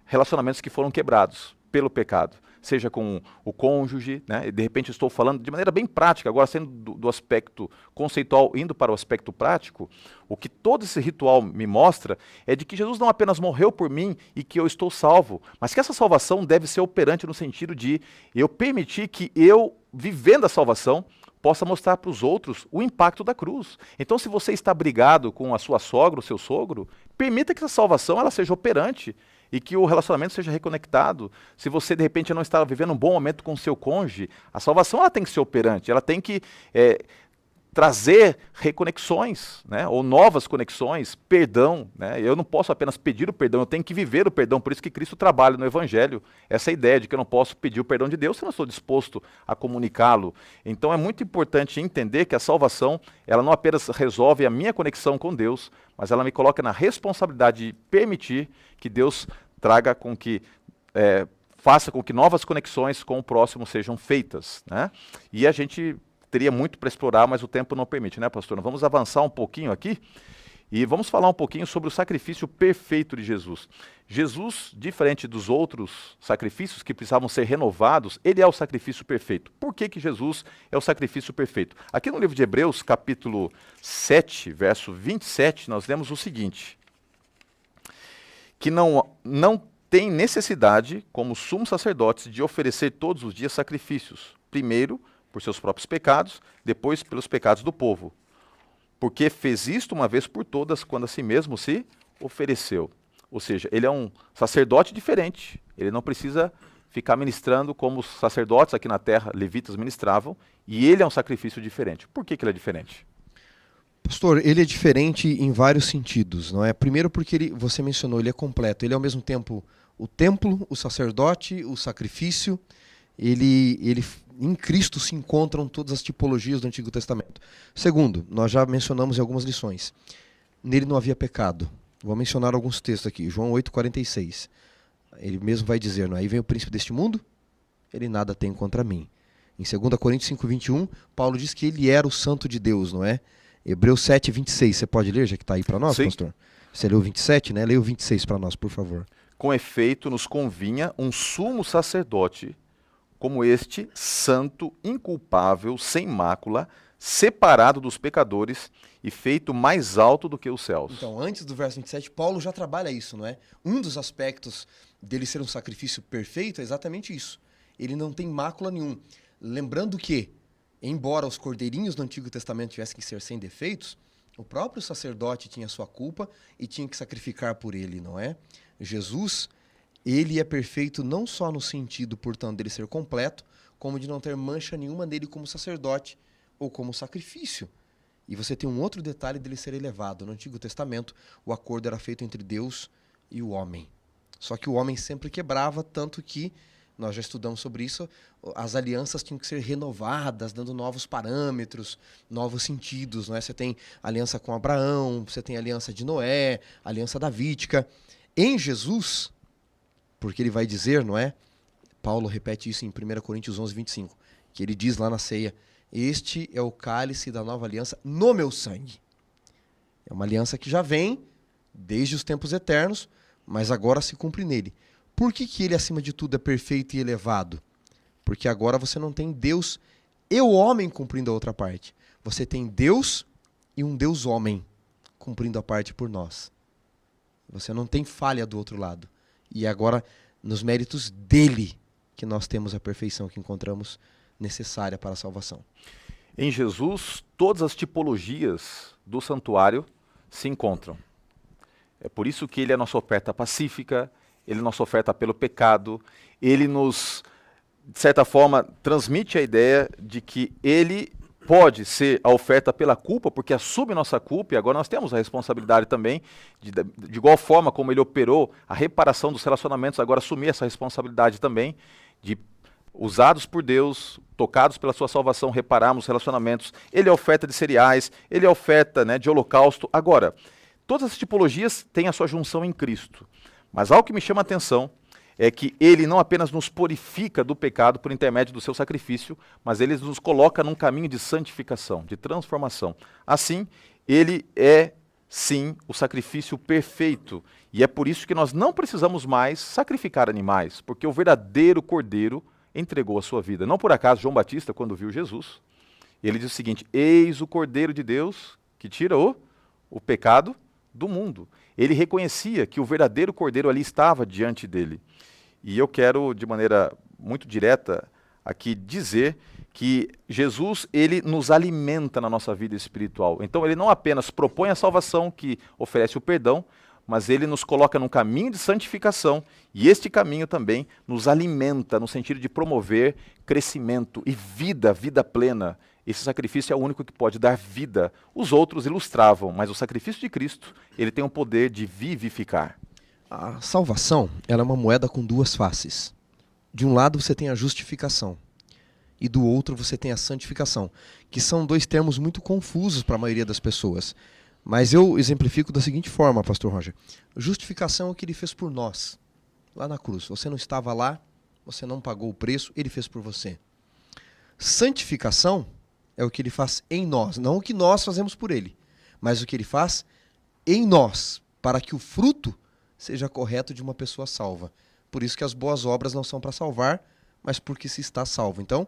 relacionamentos que foram quebrados pelo pecado, seja com o cônjuge, né? De repente estou falando de maneira bem prática, agora sendo do aspecto conceitual, indo para o aspecto prático, o que todo esse ritual me mostra é de que Jesus não apenas morreu por mim e que eu estou salvo, mas que essa salvação deve ser operante no sentido de eu permitir que eu, vivendo a salvação, possa mostrar para os outros o impacto da cruz. Então, se você está brigado com a sua sogra, o seu sogro, permita que essa salvação ela seja operante e que o relacionamento seja reconectado. Se você, de repente, não está vivendo um bom momento com o seu cônjuge, a salvação ela tem que ser operante, ela tem que trazer reconexões, né, ou novas conexões, perdão, né? Eu não posso apenas pedir o perdão, eu tenho que viver o perdão, por isso que Cristo trabalha no Evangelho, essa ideia de que eu não posso pedir o perdão de Deus se eu não estou disposto a comunicá-lo. Então é muito importante entender que a salvação, ela não apenas resolve a minha conexão com Deus, mas ela me coloca na responsabilidade de permitir que Deus traga com que, faça com que novas conexões com o próximo sejam feitas, né? E a gente teria muito para explorar, mas o tempo não permite, né, pastor? Nós vamos avançar um pouquinho aqui e vamos falar um pouquinho sobre o sacrifício perfeito de Jesus. Jesus, diferente dos outros sacrifícios que precisavam ser renovados, ele é o sacrifício perfeito. Por que Jesus é o sacrifício perfeito? Aqui no livro de Hebreus, capítulo 7, verso 27, nós lemos o seguinte, que não tem necessidade, como sumos sacerdotes, de oferecer todos os dias sacrifícios. Primeiro, por seus próprios pecados, depois pelos pecados do povo. Porque fez isto uma vez por todas, quando a si mesmo se ofereceu. Ou seja, ele é um sacerdote diferente. Ele não precisa ficar ministrando como os sacerdotes aqui na terra, levitas, ministravam, e ele é um sacrifício diferente. Por que ele é diferente? Pastor, ele é diferente em vários sentidos, não é? Primeiro porque você mencionou, ele é completo. Ele é ao mesmo tempo o templo, o sacerdote, o sacrifício. Ele em Cristo se encontram todas as tipologias do Antigo Testamento. Segundo, nós já mencionamos em algumas lições, nele não havia pecado. Vou mencionar alguns textos aqui. João 8,46. Ele mesmo vai dizer, não é? Aí vem o príncipe deste mundo, ele nada tem contra mim. Em 2 Coríntios 5,21, Paulo diz que ele era o santo de Deus, não é? Hebreus 7,26. Você pode ler, já que está aí para nós, Sim. pastor? Você leu 27, né? Leia o 26 para nós, por favor. Com efeito, nos convinha um sumo sacerdote como este, santo, inculpável, sem mácula, separado dos pecadores e feito mais alto do que os céus. Então, antes do verso 27, Paulo já trabalha isso, não é? Um dos aspectos dele ser um sacrifício perfeito é exatamente isso. Ele não tem mácula nenhum. Lembrando que, embora os cordeirinhos do Antigo Testamento tivessem que ser sem defeitos, o próprio sacerdote tinha sua culpa e tinha que sacrificar por ele, não é? Jesus, ele é perfeito não só no sentido, portanto, dele ser completo, como de não ter mancha nenhuma nele como sacerdote ou como sacrifício. E você tem um outro detalhe dele ser elevado. No Antigo Testamento, o acordo era feito entre Deus e o homem. Só que o homem sempre quebrava, tanto que, nós já estudamos sobre isso, as alianças tinham que ser renovadas, dando novos parâmetros, novos sentidos, não é? Você tem aliança com Abraão, você tem aliança de Noé, aliança davídica. Em Jesus, porque ele vai dizer, não é? Paulo repete isso em 1 Coríntios 11:25, que ele diz lá na ceia: este é o cálice da nova aliança no meu sangue. É uma aliança que já vem desde os tempos eternos, mas agora se cumpre nele. Por que ele, acima de tudo, é perfeito e elevado? Porque agora você não tem Deus e o homem cumprindo a outra parte. Você tem Deus e um Deus homem cumprindo a parte por nós. Você não tem falha do outro lado. E agora, nos méritos dele, que nós temos a perfeição que encontramos necessária para a salvação. Em Jesus, todas as tipologias do santuário se encontram. É por isso que ele é a nossa oferta pacífica, ele é a nossa oferta pelo pecado, ele nos, de certa forma, transmite a ideia de que ele pode ser a oferta pela culpa, porque assume nossa culpa, e agora nós temos a responsabilidade também, de igual forma como ele operou a reparação dos relacionamentos, agora assumir essa responsabilidade também, de usados por Deus, tocados pela sua salvação, repararmos relacionamentos. Ele é oferta de cereais, ele é oferta, né, de holocausto. Agora, todas as tipologias têm a sua junção em Cristo. Mas algo que me chama a atenção é que ele não apenas nos purifica do pecado por intermédio do seu sacrifício, mas ele nos coloca num caminho de santificação, de transformação. Assim, ele é, sim, o sacrifício perfeito. E é por isso que nós não precisamos mais sacrificar animais, porque o verdadeiro cordeiro entregou a sua vida. Não por acaso, João Batista, quando viu Jesus, ele diz o seguinte: eis o Cordeiro de Deus que tira o pecado do mundo. Ele reconhecia que o verdadeiro Cordeiro ali estava diante dele. E eu quero, de maneira muito direta, aqui dizer que Jesus, ele nos alimenta na nossa vida espiritual. Então ele não apenas propõe a salvação, que oferece o perdão, mas ele nos coloca num caminho de santificação, e este caminho também nos alimenta no sentido de promover crescimento e vida plena. Esse sacrifício é o único que pode dar vida. Os outros ilustravam, mas o sacrifício de Cristo, ele tem o poder de vivificar. A salvação, ela é uma moeda com duas faces. De um lado você tem a justificação, e do outro você tem a santificação, que são dois termos muito confusos para a maioria das pessoas. Mas eu exemplifico da seguinte forma, pastor Roger. Justificação é o que ele fez por nós, lá na cruz. Você não estava lá, você não pagou o preço, ele fez por você. Santificação é o que ele faz em nós, não o que nós fazemos por ele, mas o que ele faz em nós, para que o fruto seja correto de uma pessoa salva. Por isso que as boas obras não são para salvar, mas porque se está salvo. Então,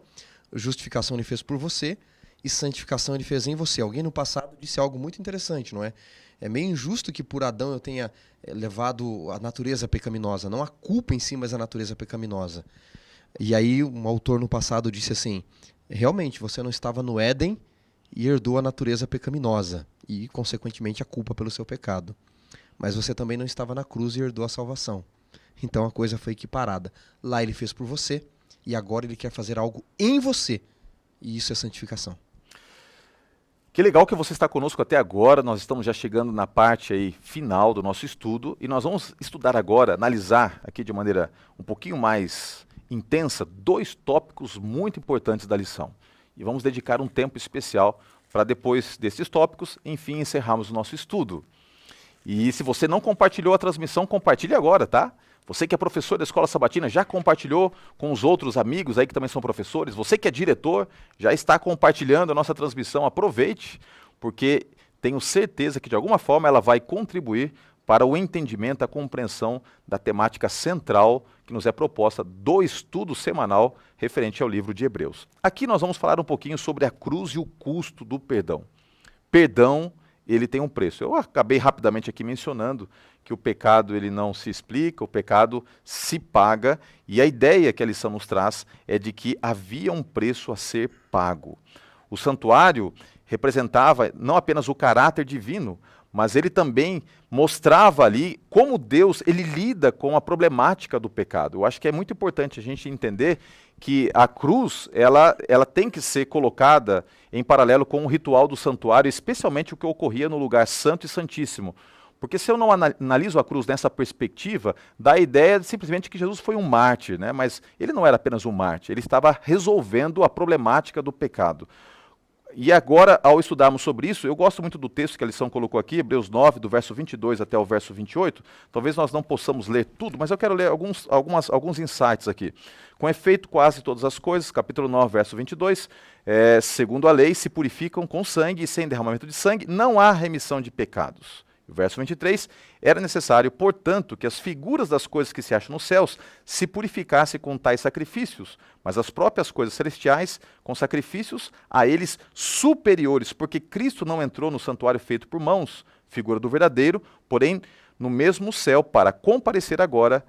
justificação ele fez por você, e santificação ele fez em você. Alguém no passado disse algo muito interessante, não é? É meio injusto que por Adão eu tenha levado a natureza pecaminosa, não a culpa em si, mas a natureza pecaminosa. E aí um autor no passado disse assim: realmente, você não estava no Éden e herdou a natureza pecaminosa e, consequentemente, a culpa pelo seu pecado. Mas você também não estava na cruz e herdou a salvação. Então a coisa foi equiparada. Lá ele fez por você e agora ele quer fazer algo em você. E isso é santificação. Que legal que você está conosco até agora. Nós estamos já chegando na parte aí final do nosso estudo e nós vamos estudar agora, analisar aqui de maneira um pouquinho mais intensa, dois tópicos muito importantes da lição. E vamos dedicar um tempo especial para depois desses tópicos, enfim, encerrarmos o nosso estudo. E se você não compartilhou a transmissão, compartilhe agora, tá? Você que é professor da Escola Sabatina, já compartilhou com os outros amigos aí que também são professores. Você que é diretor, já está compartilhando a nossa transmissão. Aproveite, porque tenho certeza que de alguma forma ela vai contribuir para o entendimento, a compreensão da temática central que nos é proposta do estudo semanal referente ao livro de Hebreus. Aqui nós vamos falar um pouquinho sobre a cruz e o custo do perdão. Perdão, ele tem um preço. Eu acabei rapidamente aqui mencionando que o pecado ele não se explica, o pecado se paga, e a ideia que a lição nos traz é de que havia um preço a ser pago. O santuário representava não apenas o caráter divino, mas ele também mostrava ali como Deus ele lida com a problemática do pecado. Eu acho que é muito importante a gente entender que a cruz ela tem que ser colocada em paralelo com o ritual do santuário, especialmente o que ocorria no lugar santo e santíssimo. Porque se eu não analiso a cruz nessa perspectiva, dá a ideia simplesmente que Jesus foi um mártir, né? Mas ele não era apenas um mártir, ele estava resolvendo a problemática do pecado. E agora, ao estudarmos sobre isso, eu gosto muito do texto que a lição colocou aqui, Hebreus 9, do verso 22 até o verso 28. Talvez nós não possamos ler tudo, mas eu quero ler alguns insights aqui. Com efeito, quase todas as coisas, capítulo 9, verso 22, segundo a lei, se purificam com sangue, e sem derramamento de sangue não há remissão de pecados. O verso 23, era necessário, portanto, que as figuras das coisas que se acham nos céus se purificassem com tais sacrifícios, mas as próprias coisas celestiais com sacrifícios a eles superiores, porque Cristo não entrou no santuário feito por mãos, figura do verdadeiro, porém no mesmo céu para comparecer agora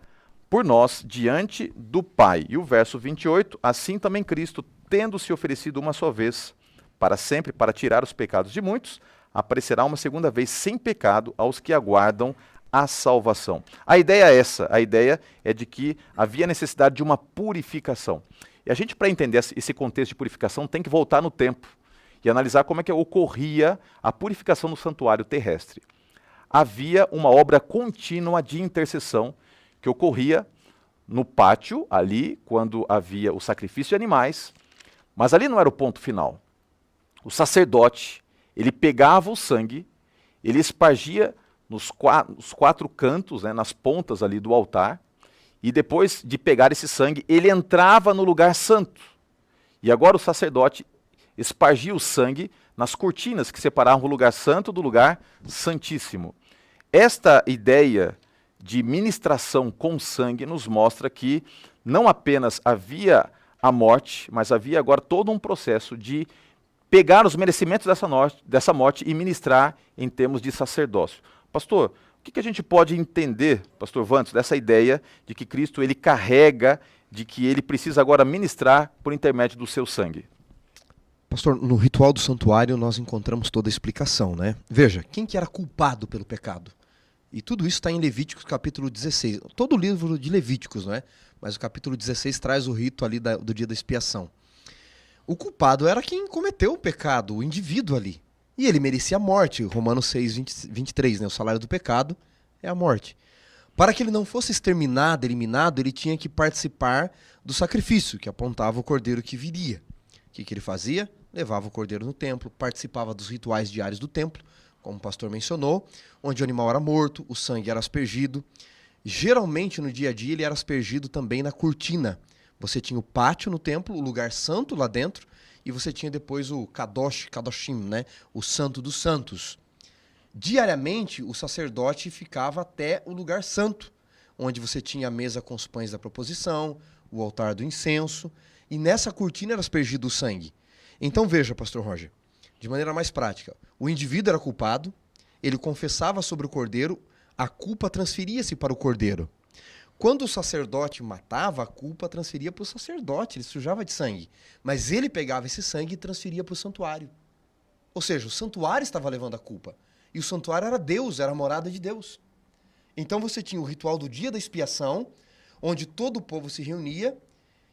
por nós diante do Pai. E o verso 28, assim também Cristo, tendo se oferecido uma só vez, para sempre, para tirar os pecados de muitos, aparecerá uma segunda vez sem pecado aos que aguardam a salvação. A ideia é essa, a ideia é de que havia necessidade de uma purificação. E a gente, para entender esse contexto de purificação, tem que voltar no tempo e analisar como é que ocorria a purificação no santuário terrestre. Havia uma obra contínua de intercessão que ocorria no pátio, ali, quando havia o sacrifício de animais, mas ali não era o ponto final. O sacerdote, ele pegava o sangue, ele espargia nos quatro cantos, né, nas pontas ali do altar, e depois de pegar esse sangue, ele entrava no lugar santo. E agora o sacerdote espargia o sangue nas cortinas que separavam o lugar santo do lugar santíssimo. Esta ideia de ministração com sangue nos mostra que não apenas havia a morte, mas havia agora todo um processo de pegar os merecimentos dessa morte e ministrar em termos de sacerdócio. Pastor, o que a gente pode entender, pastor Vantos, dessa ideia de que Cristo ele carrega, de que ele precisa agora ministrar por intermédio do seu sangue? Pastor, no ritual do santuário nós encontramos toda a explicação, né? Veja, quem que era culpado pelo pecado? E tudo isso está em Levíticos capítulo 16. Todo o livro de Levíticos, não é? Mas o capítulo 16 traz o rito ali do dia da expiação. O culpado era quem cometeu o pecado, o indivíduo ali. E ele merecia a morte. Romanos 6, 23, né? O salário do pecado é a morte. Para que ele não fosse exterminado, eliminado, ele tinha que participar do sacrifício, que apontava o cordeiro que viria. O que ele fazia? Levava o cordeiro no templo, participava dos rituais diários do templo, como o pastor mencionou, onde o animal era morto, o sangue era aspergido. Geralmente, no dia a dia, ele era aspergido também na cortina. Você tinha o pátio no templo, o lugar santo lá dentro, e você tinha depois o Kadoshim, né? O santo dos santos. Diariamente, o sacerdote ficava até o lugar santo, onde você tinha a mesa com os pães da proposição, o altar do incenso, e nessa cortina era aspergido o sangue. Então veja, pastor Roger, de maneira mais prática, o indivíduo era culpado, ele confessava sobre o cordeiro, a culpa transferia-se para o cordeiro. Quando o sacerdote matava, a culpa transferia para o sacerdote, ele sujava de sangue. Mas ele pegava esse sangue e transferia para o santuário. Ou seja, o santuário estava levando a culpa. E o santuário era Deus, era a morada de Deus. Então você tinha o ritual do dia da expiação, onde todo o povo se reunia,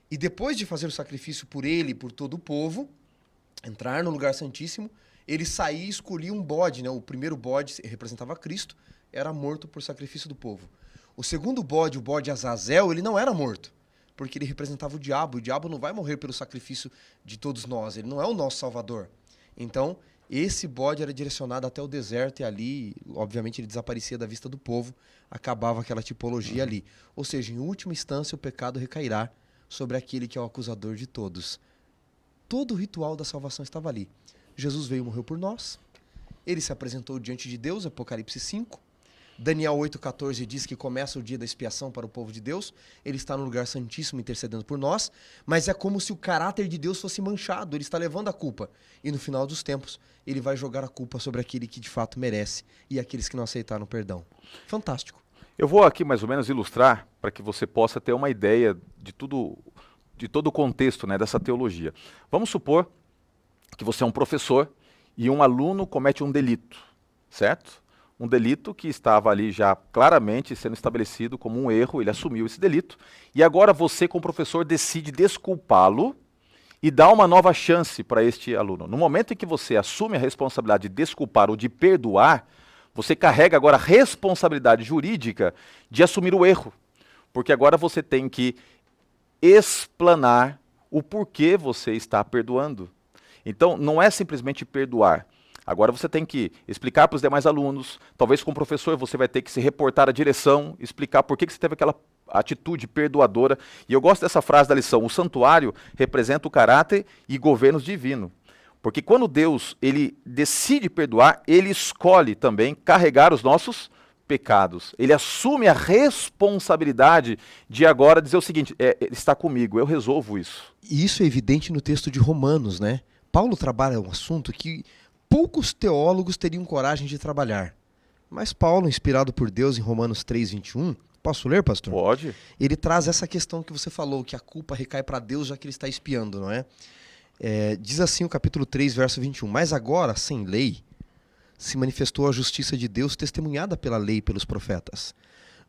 e depois de fazer o sacrifício por ele e por todo o povo, entrar no lugar santíssimo, ele saía e escolhia um bode, né? O primeiro bode representava Cristo, era morto por sacrifício do povo. O segundo bode, o bode Azazel, ele não era morto, porque ele representava o diabo. O diabo não vai morrer pelo sacrifício de todos nós, ele não é o nosso salvador. Então, Esse bode era direcionado até o deserto e ali, obviamente, ele desaparecia da vista do povo, acabava aquela tipologia ali. Ou seja, em última instância, o pecado recairá sobre aquele que é o acusador de todos. Todo o ritual da salvação estava ali. Jesus veio e morreu por nós. Ele se apresentou diante de Deus, Apocalipse 5. Daniel 8,14 diz que começa o dia da expiação para o povo de Deus. Ele está no lugar santíssimo intercedendo por nós, mas é como se o caráter de Deus fosse manchado. Ele está levando a culpa. E no final dos tempos, ele vai jogar a culpa sobre aquele que de fato merece e aqueles que não aceitaram perdão. Fantástico. Eu vou aqui mais ou menos ilustrar para que você possa ter uma ideia de todo o contexto, né, dessa teologia. Vamos supor que você é um professor e um aluno comete um delito, certo? Um delito que estava ali já claramente sendo estabelecido como um erro, ele assumiu esse delito, e agora você, como professor, decide desculpá-lo e dar uma nova chance para este aluno. No momento em que você assume a responsabilidade de desculpar ou de perdoar, você carrega agora a responsabilidade jurídica de assumir o erro, porque agora você tem que explanar o porquê você está perdoando. Então, não é simplesmente perdoar. Agora você tem que explicar para os demais alunos, talvez com o professor você vai ter que se reportar à direção, explicar por que você teve aquela atitude perdoadora. E eu gosto dessa frase da lição: o santuário representa o caráter e governo divino. Porque quando Deus ele decide perdoar, ele escolhe também carregar os nossos pecados. Ele assume a responsabilidade de agora dizer o seguinte: está comigo, eu resolvo isso. E isso é evidente no texto de Romanos, né? Paulo trabalha um assunto que poucos teólogos teriam coragem de trabalhar. Mas Paulo, inspirado por Deus em Romanos 3:21, posso ler, pastor? Pode. Ele traz essa questão que você falou, que a culpa recai para Deus já que ele está espiando, não é? Diz assim o capítulo 3, verso 21. Mas agora, sem lei, se manifestou a justiça de Deus testemunhada pela lei e pelos profetas.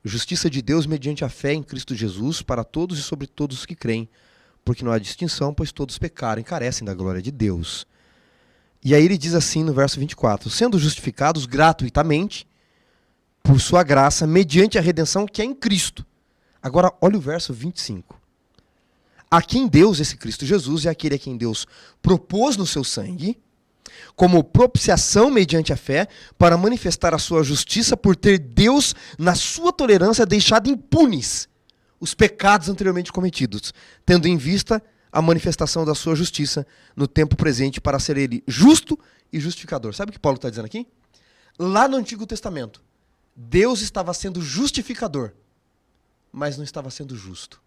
Justiça de Deus mediante a fé em Cristo Jesus para todos e sobre todos os que creem, porque não há distinção, pois todos pecaram e carecem da glória de Deus. E aí ele diz assim no verso 24, sendo justificados gratuitamente por sua graça, mediante a redenção que é em Cristo. Agora, olha o verso 25. A quem Deus, esse Cristo Jesus, é aquele a quem Deus propôs no seu sangue, como propiciação mediante a fé, para manifestar a sua justiça por ter Deus, na sua tolerância, deixado impunes os pecados anteriormente cometidos, tendo em vista a manifestação da sua justiça no tempo presente para ser ele justo e justificador. Sabe o que Paulo está dizendo aqui? Lá no Antigo Testamento, Deus estava sendo justificador, mas não estava sendo justo.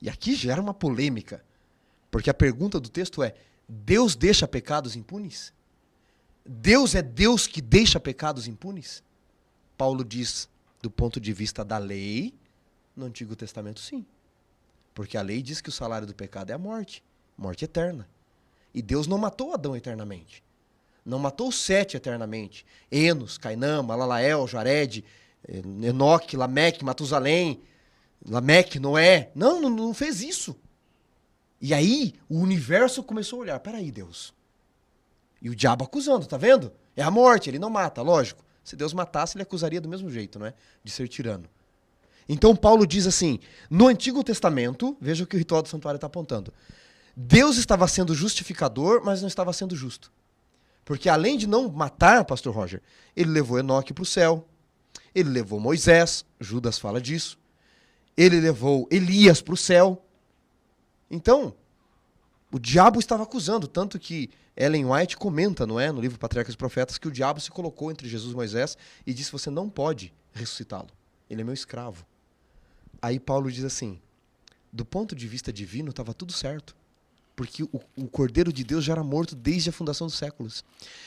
E aqui gera uma polêmica, porque a pergunta do texto é: Deus deixa pecados impunes? Deus é Deus que deixa pecados impunes? Paulo diz, do ponto de vista da lei, no Antigo Testamento, sim. Porque a lei diz que o salário do pecado é a morte, morte eterna. E Deus não matou Adão eternamente. Não matou Sete eternamente. Enos, Cainã, Malalael, Jared, Enoque, Lameque, Matusalém, Lameque, Noé. Não fez isso. E aí o universo começou a olhar, peraí, Deus. E o diabo acusando, tá vendo? É a morte, ele não mata, lógico. Se Deus matasse, ele acusaria do mesmo jeito, não é? De ser tirano. Então Paulo diz assim, no Antigo Testamento, veja o que o ritual do santuário está apontando. Deus estava sendo justificador, mas não estava sendo justo. Porque além de não matar, pastor Roger, ele levou Enoque para o céu, ele levou Moisés, Judas fala disso, ele levou Elias para o céu. Então, o diabo estava acusando, tanto que Ellen White comenta, não é, no livro Patriarcas e Profetas, que o diabo se colocou entre Jesus e Moisés e disse, você não pode ressuscitá-lo, ele é meu escravo. Aí Paulo diz assim, do ponto de vista divino estava tudo certo, porque o Cordeiro de Deus já era morto desde a fundação dos séculos.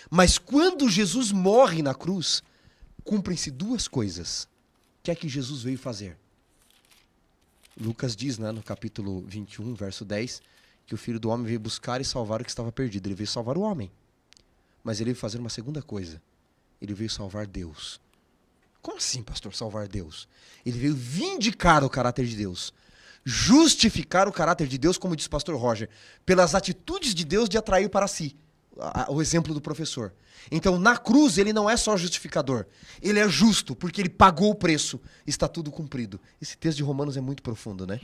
Mas quando Jesus morre na cruz, cumprem-se duas coisas. O que é que Jesus veio fazer? Lucas diz, né, no capítulo 21, verso 10, que o Filho do Homem veio buscar e salvar o que estava perdido. Ele veio salvar o homem. Mas ele veio fazer uma segunda coisa. Ele veio salvar Deus. Como assim, pastor, salvar Deus? Ele veio vindicar o caráter de Deus. Justificar o caráter de Deus, como diz o pastor Roger, pelas atitudes de Deus de atrair para si. O exemplo do professor. Então, na cruz, ele não é só justificador. Ele é justo, porque ele pagou o preço. Está tudo cumprido. Esse texto de Romanos é muito profundo, né?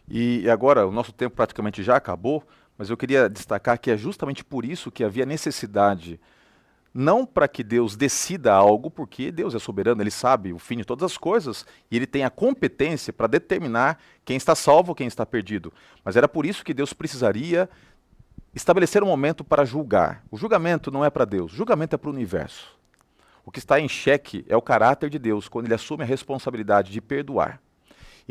E agora, o nosso tempo praticamente já acabou, mas eu queria destacar que é justamente por isso que havia necessidade, não para que Deus decida algo, porque Deus é soberano, Ele sabe o fim de todas as coisas, e Ele tem a competência para determinar quem está salvo ou quem está perdido. Mas era por isso que Deus precisaria estabelecer um momento para julgar. O julgamento não é para Deus, o julgamento é para o universo. O que está em xeque é o caráter de Deus, quando Ele assume a responsabilidade de perdoar.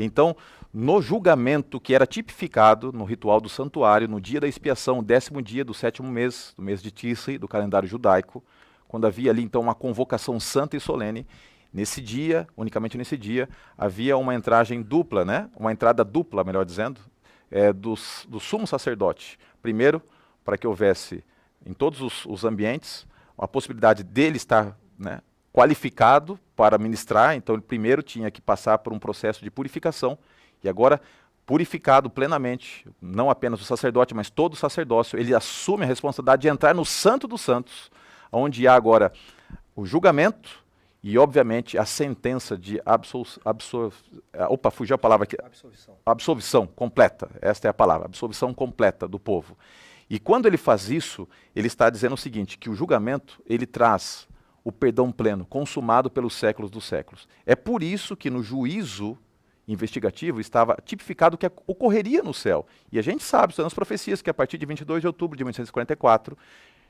Então, no julgamento que era tipificado no ritual do santuário, no dia da expiação, o 10º dia do 7º mês, do mês de Tisri, do calendário judaico, quando havia ali então uma convocação santa e solene, nesse dia, unicamente nesse dia, havia uma entrada dupla, melhor dizendo, do sumo sacerdote. Primeiro, para que houvesse em todos os ambientes a possibilidade dele estar, qualificado para ministrar, então ele primeiro tinha que passar por um processo de purificação, e agora, purificado plenamente, não apenas o sacerdote, mas todo o sacerdócio, ele assume a responsabilidade de entrar no Santo dos Santos, onde há agora o julgamento e, obviamente, a sentença de fugiu a palavra aqui. Absolvição completa, esta é a palavra, absolvição completa do povo. E quando ele faz isso, ele está dizendo o seguinte, que o julgamento, ele traz o perdão pleno, consumado pelos séculos dos séculos. É por isso que no juízo investigativo estava tipificado o que ocorreria no céu. E a gente sabe, são as profecias, que a partir de 22 de outubro de 1844,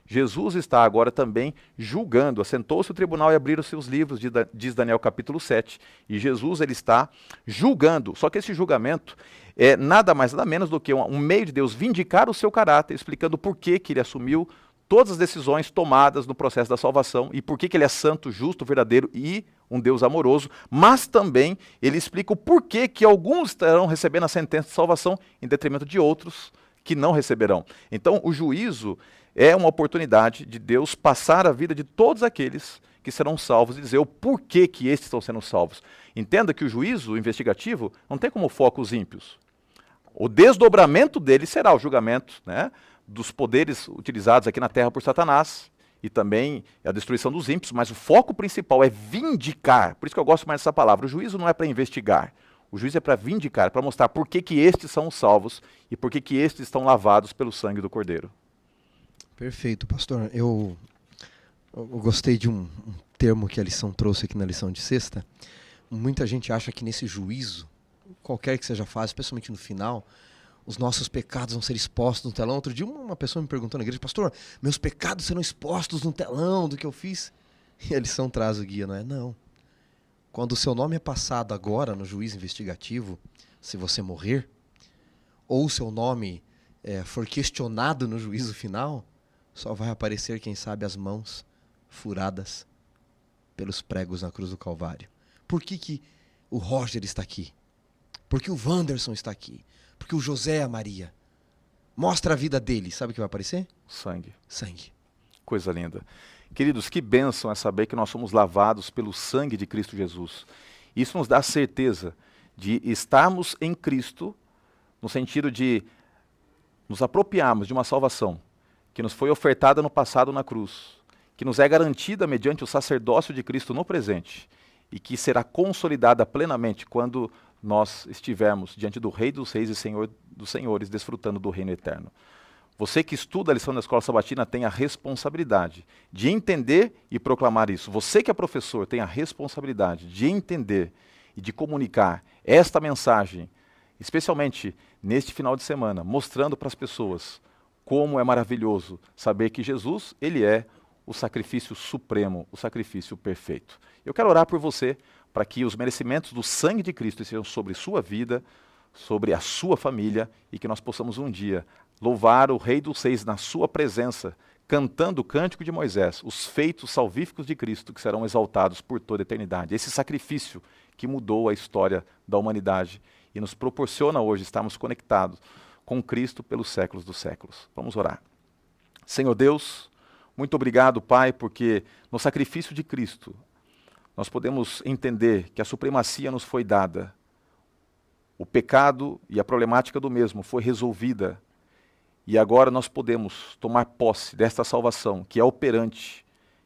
Jesus está agora também julgando. Assentou-se o tribunal e abriram seus livros, diz Daniel capítulo 7. E Jesus ele está julgando. Só que esse julgamento é nada mais nada menos do que um meio de Deus vindicar o seu caráter, explicando por que ele assumiu todas as decisões tomadas no processo da salvação e por que ele é santo, justo, verdadeiro e um Deus amoroso, mas também ele explica o porquê que alguns estarão recebendo a sentença de salvação em detrimento de outros que não receberão. Então, o juízo é uma oportunidade de Deus passar a vida de todos aqueles que serão salvos e dizer o porquê que estes estão sendo salvos. Entenda que o juízo investigativo não tem como foco os ímpios. O desdobramento dele será o julgamento, dos poderes utilizados aqui na terra por Satanás e também a destruição dos ímpios, mas o foco principal é vindicar. Por isso que eu gosto mais dessa palavra. O juízo não é para investigar, o juízo é para vindicar, para mostrar por que estes são salvos e por que estes estão lavados pelo sangue do Cordeiro. Perfeito, pastor. Eu gostei de um termo que a lição trouxe aqui na lição de sexta. Muita gente acha que nesse juízo, qualquer que seja a fase, especialmente no final, os nossos pecados vão ser expostos no telão. Outro dia uma pessoa me perguntou na igreja, pastor, meus pecados serão expostos no telão do que eu fiz? E a lição traz o guia, não é? Não. Quando o seu nome é passado agora no juízo investigativo, se você morrer, ou o seu nome for questionado no juízo final, só vai aparecer, quem sabe, as mãos furadas pelos pregos na cruz do Calvário. Por que o Roger está aqui? Por que o Wanderson está aqui? Porque o José e a Maria. Mostra a vida dele. Sabe o que vai aparecer? Sangue. Sangue. Coisa linda. Queridos, que bênção é saber que nós somos lavados pelo sangue de Cristo Jesus. Isso nos dá a certeza de estarmos em Cristo, no sentido de nos apropriarmos de uma salvação que nos foi ofertada no passado na cruz, que nos é garantida mediante o sacerdócio de Cristo no presente e que será consolidada plenamente quando nós estivermos diante do Rei dos Reis e Senhor dos Senhores, desfrutando do reino eterno. Você que estuda a lição da Escola Sabatina tem a responsabilidade de entender e proclamar isso. Você que é professor tem a responsabilidade de entender e de comunicar esta mensagem, especialmente neste final de semana, mostrando para as pessoas como é maravilhoso saber que Jesus, ele é o sacrifício supremo, o sacrifício perfeito. Eu quero orar por você, para que os merecimentos do sangue de Cristo sejam sobre sua vida, sobre a sua família, e que nós possamos um dia louvar o Rei dos Reis na sua presença, cantando o cântico de Moisés, os feitos salvíficos de Cristo que serão exaltados por toda a eternidade. Esse sacrifício que mudou a história da humanidade e nos proporciona hoje estarmos conectados com Cristo pelos séculos dos séculos. Vamos orar. Senhor Deus, muito obrigado, Pai, porque no sacrifício de Cristo nós podemos entender que a supremacia nos foi dada, o pecado e a problemática do mesmo foi resolvida, e agora nós podemos tomar posse desta salvação que é operante,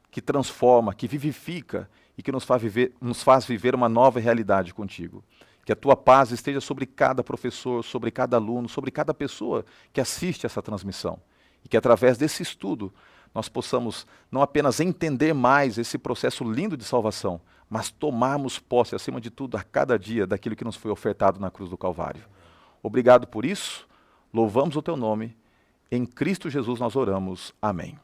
que transforma, que vivifica e que nos faz viver uma nova realidade contigo. Que a tua paz esteja sobre cada professor, sobre cada aluno, sobre cada pessoa que assiste essa transmissão. E que através desse estudo nós possamos não apenas entender mais esse processo lindo de salvação, mas tomarmos posse, acima de tudo, a cada dia daquilo que nos foi ofertado na cruz do Calvário. Obrigado por isso, louvamos o teu nome, em Cristo Jesus nós oramos. Amém.